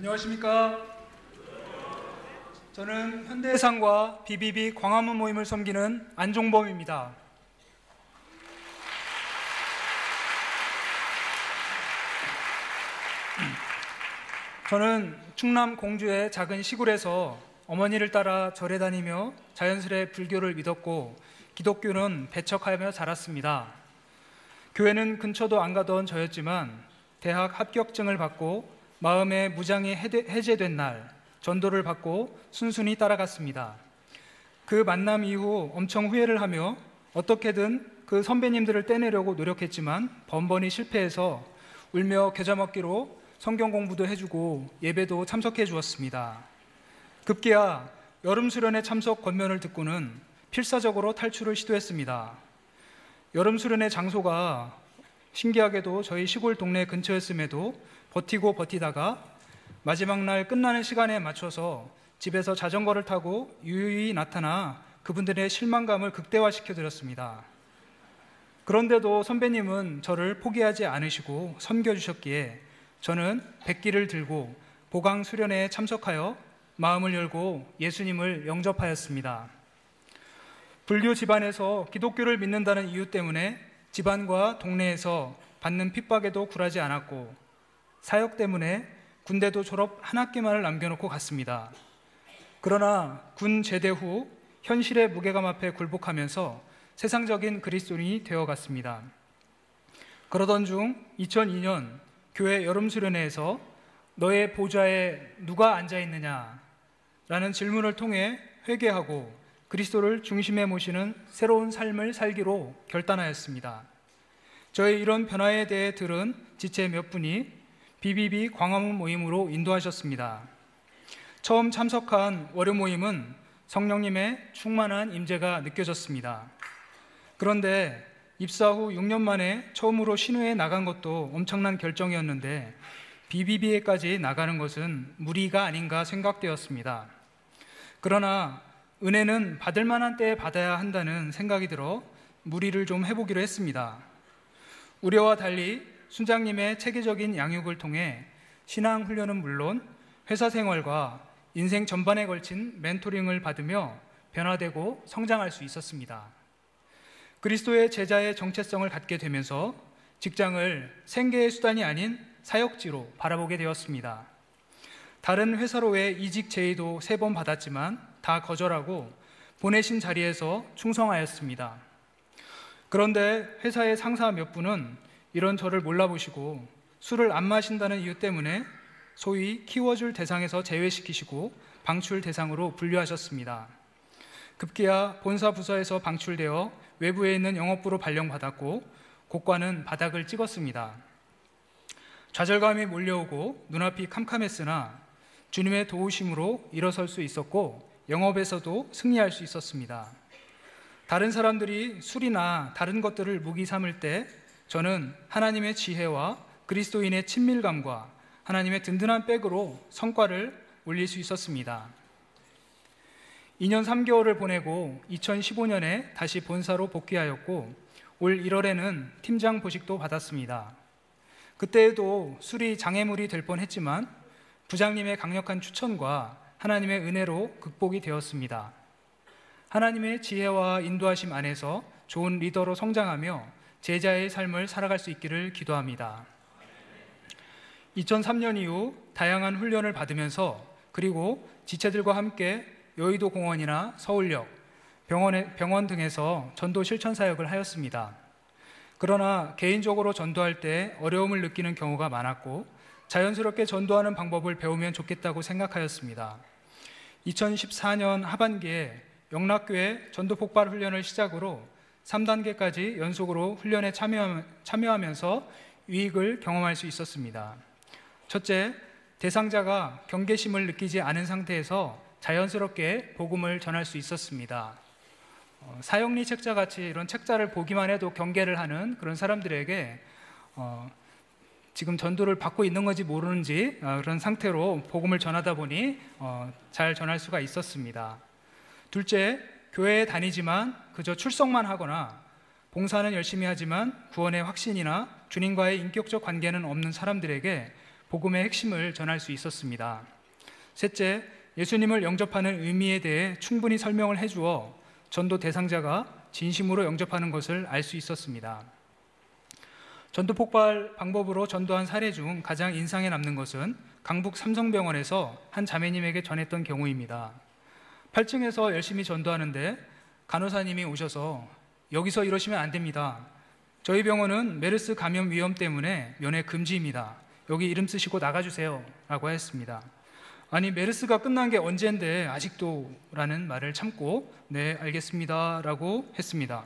안녕하십니까. 저는 현대해상과 BBB 광화문 모임을 섬기는 안종범입니다. 저는 충남 공주의 작은 시골에서 어머니를 따라 절에 다니며 자연스레 불교를 믿었고 기독교는 배척하며 자랐습니다. 교회는 근처도 안 가던 저였지만 대학 합격증을 받고 마음의 무장이 해제된 날 전도를 받고 순순히 따라갔습니다. 그 만남 이후 엄청 후회를 하며 어떻게든 그 선배님들을 떼내려고 노력했지만 번번이 실패해서 울며 겨자 먹기로 성경 공부도 해주고 예배도 참석해 주었습니다. 급기야 여름 수련회 참석 권면을 듣고는 필사적으로 탈출을 시도했습니다. 여름 수련회 장소가 신기하게도 저희 시골 동네 근처였음에도 버티고 버티다가 마지막 날 끝나는 시간에 맞춰서 집에서 자전거를 타고 유유히 나타나 그분들의 실망감을 극대화시켜 드렸습니다. 그런데도 선배님은 저를 포기하지 않으시고 섬겨주셨기에 저는 백기를 들고 보강 수련회에 참석하여 마음을 열고 예수님을 영접하였습니다. 불교 집안에서 기독교를 믿는다는 이유 때문에 집안과 동네에서 받는 핍박에도 굴하지 않았고 사역 때문에 군대도 졸업 한 학기만을 남겨놓고 갔습니다. 그러나 군 제대 후 현실의 무게감 앞에 굴복하면서 세상적인 그리스도인이 되어갔습니다. 그러던 중 2002년 교회 여름수련회에서 너의 보좌에 누가 앉아있느냐 라는 질문을 통해 회개하고 그리스도를 중심에 모시는 새로운 삶을 살기로 결단하였습니다. 저의 이런 변화에 대해 들은 지체 몇 분이 BBB 광화문 모임으로 인도하셨습니다. 처음 참석한 월요 모임은 성령님의 충만한 임재가 느껴졌습니다. 그런데 입사 후 6년 만에 처음으로 신우에 나간 것도 엄청난 결정이었는데 BBB에까지 나가는 것은 무리가 아닌가 생각되었습니다. 그러나 은혜는 받을 만한 때에 받아야 한다는 생각이 들어 무리를 좀 해보기로 했습니다. 우려와 달리 순장님의 체계적인 양육을 통해 신앙 훈련은 물론 회사 생활과 인생 전반에 걸친 멘토링을 받으며 변화되고 성장할 수 있었습니다. 그리스도의 제자의 정체성을 갖게 되면서 직장을 생계의 수단이 아닌 사역지로 바라보게 되었습니다. 다른 회사로의 이직 제의도 3번 받았지만 다 거절하고 보내신 자리에서 충성하였습니다. 그런데 회사의 상사 몇 분은 이런 저를 몰라보시고 술을 안 마신다는 이유 때문에 소위 키워줄 대상에서 제외시키시고 방출 대상으로 분류하셨습니다. 급기야 본사 부서에서 방출되어 외부에 있는 영업부로 발령받았고 고과는 바닥을 찍었습니다. 좌절감이 몰려오고 눈앞이 캄캄했으나 주님의 도우심으로 일어설 수 있었고 영업에서도 승리할 수 있었습니다. 다른 사람들이 술이나 다른 것들을 무기 삼을 때 저는 하나님의 지혜와 그리스도인의 친밀감과 하나님의 든든한 백으로 성과를 올릴 수 있었습니다. 2년 3개월을 보내고 2015년에 다시 본사로 복귀하였고 올 1월에는 팀장 보직도 받았습니다. 그때에도 술이 장애물이 될 뻔했지만 부장님의 강력한 추천과 하나님의 은혜로 극복이 되었습니다. 하나님의 지혜와 인도하심 안에서 좋은 리더로 성장하며 제자의 삶을 살아갈 수 있기를 기도합니다. 2003년 이후 다양한 훈련을 받으면서 그리고 지체들과 함께 여의도 공원이나 서울역, 병원 등에서 전도 실천 사역을 하였습니다. 그러나 개인적으로 전도할 때 어려움을 느끼는 경우가 많았고 자연스럽게 전도하는 방법을 배우면 좋겠다고 생각하였습니다. 2014년 하반기에 영락교회 전도 폭발 훈련을 시작으로 3단계까지 연속으로 훈련에 참여하면서 유익을 경험할 수 있었습니다. 첫째, 대상자가 경계심을 느끼지 않은 상태에서 자연스럽게 복음을 전할 수 있었습니다. 사형리 책자 같이 이런 책자를 보기만 해도 경계를 하는 그런 사람들에게 지금 전도를 받고 있는 건지 모르는지 그런 상태로 복음을 전하다 보니 잘 전할 수가 있었습니다. 둘째, 교회에 다니지만 그저 출석만 하거나 봉사는 열심히 하지만 구원의 확신이나 주님과의 인격적 관계는 없는 사람들에게 복음의 핵심을 전할 수 있었습니다. 셋째, 예수님을 영접하는 의미에 대해 충분히 설명을 해주어 전도 대상자가 진심으로 영접하는 것을 알 수 있었습니다. 전도 폭발 방법으로 전도한 사례 중 가장 인상에 남는 것은 강북 삼성병원에서 한 자매님에게 전했던 경우입니다. 8층에서 열심히 전도하는데 간호사님이 오셔서 여기서 이러시면 안 됩니다. 저희 병원은 메르스 감염 위험 때문에 면회 금지입니다. 여기 이름 쓰시고 나가주세요 라고 했습니다. 아니, 메르스가 끝난 게 언젠데 아직도 라는 말을 참고 네, 알겠습니다 라고 했습니다.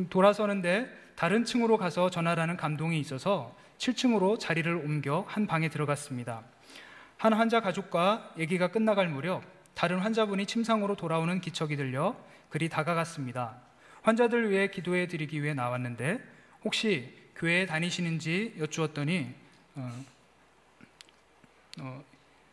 돌아서는데 다른 층으로 가서 전하라는 감동이 있어서 7층으로 자리를 옮겨 한 방에 들어갔습니다. 한 환자 가족과 얘기가 끝나갈 무렵 다른 환자분이 침상으로 돌아오는 기척이 들려 그리 다가갔습니다. 환자들 위해 기도해 드리기 위해 나왔는데 혹시 교회에 다니시는지 여쭈었더니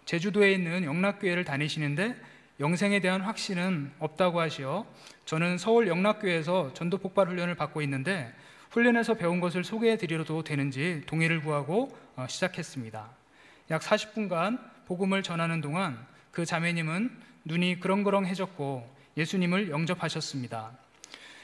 제주도에 있는 영락교회를 다니시는데 영생에 대한 확신은 없다고 하시어 저는 서울 영락교회에서 전도 폭발 훈련을 받고 있는데 훈련에서 배운 것을 소개해 드려도 되는지 동의를 구하고 시작했습니다. 약 40분간 복음을 전하는 동안 그 자매님은 눈이 그렁그렁해졌고 예수님을 영접하셨습니다.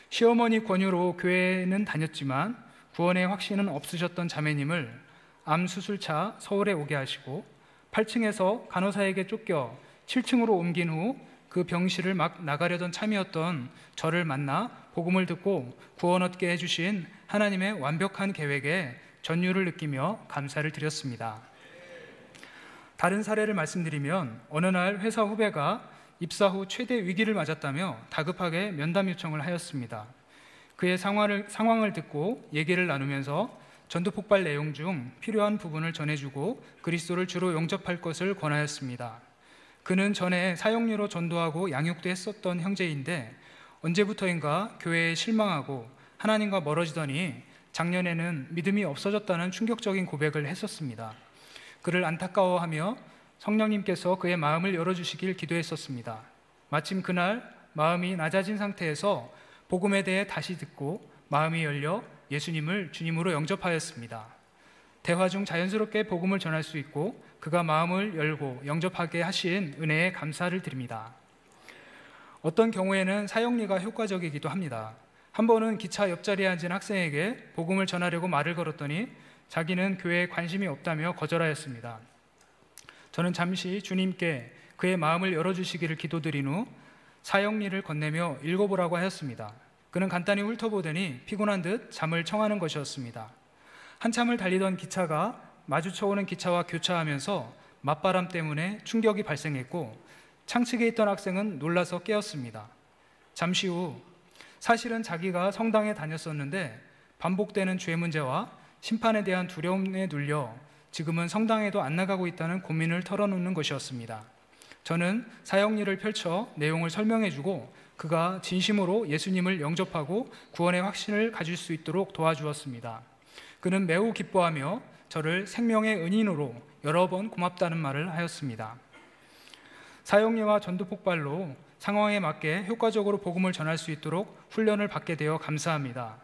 시어머니 권유로 교회는 다녔지만 구원의 확신은 없으셨던 자매님을 암 수술차 서울에 오게 하시고 8층에서 간호사에게 쫓겨 7층으로 옮긴 후 그 병실을 막 나가려던 참이었던 저를 만나 복음을 듣고 구원 얻게 해주신 하나님의 완벽한 계획에 전율을 느끼며 감사를 드렸습니다. 다른 사례를 말씀드리면 어느 날 회사 후배가 입사 후 최대 위기를 맞았다며 다급하게 면담 요청을 하였습니다. 그의 상황을 듣고 얘기를 나누면서 전도 폭발 내용 중 필요한 부분을 전해주고 그리스도를 주로 영접할 것을 권하였습니다. 그는 전에 사형리로 전도하고 양육도 했었던 형제인데 언제부터인가 교회에 실망하고 하나님과 멀어지더니 작년에는 믿음이 없어졌다는 충격적인 고백을 했었습니다. 그를 안타까워하며 성령님께서 그의 마음을 열어주시길 기도했었습니다. 마침 그날 마음이 낮아진 상태에서 복음에 대해 다시 듣고 마음이 열려 예수님을 주님으로 영접하였습니다. 대화 중 자연스럽게 복음을 전할 수 있고 그가 마음을 열고 영접하게 하신 은혜에 감사를 드립니다. 어떤 경우에는 사형리가 효과적이기도 합니다. 한 번은 기차 옆자리에 앉은 학생에게 복음을 전하려고 말을 걸었더니 자기는 교회에 관심이 없다며 거절하였습니다. 저는 잠시 주님께 그의 마음을 열어주시기를 기도드린 후 사형리를 건네며 읽어보라고 하였습니다. 그는 간단히 훑어보더니 피곤한 듯 잠을 청하는 것이었습니다. 한참을 달리던 기차가 마주쳐오는 기차와 교차하면서 맞바람 때문에 충격이 발생했고 창측에 있던 학생은 놀라서 깨었습니다. 잠시 후 사실은 자기가 성당에 다녔었는데 반복되는 죄 문제와 심판에 대한 두려움에 눌려 지금은 성당에도 안 나가고 있다는 고민을 털어놓는 것이었습니다. 저는 사형리를 펼쳐 내용을 설명해주고 그가 진심으로 예수님을 영접하고 구원의 확신을 가질 수 있도록 도와주었습니다. 그는 매우 기뻐하며 저를 생명의 은인으로 여러 번 고맙다는 말을 하였습니다. 사형리와 전도 폭발로 상황에 맞게 효과적으로 복음을 전할 수 있도록 훈련을 받게 되어 감사합니다.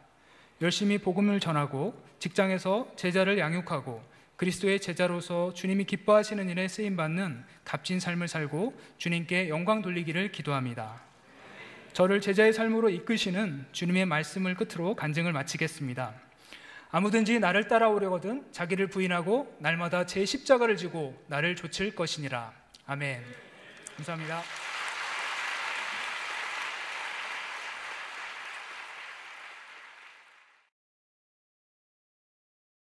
열심히 복음을 전하고 직장에서 제자를 양육하고 그리스도의 제자로서 주님이 기뻐하시는 일에 쓰임받는 값진 삶을 살고 주님께 영광 돌리기를 기도합니다. 저를 제자의 삶으로 이끄시는 주님의 말씀을 끝으로 간증을 마치겠습니다. 아무든지 나를 따라오려거든 자기를 부인하고 날마다 제 십자가를 지고 나를 좇을 것이니라. 아멘. 감사합니다.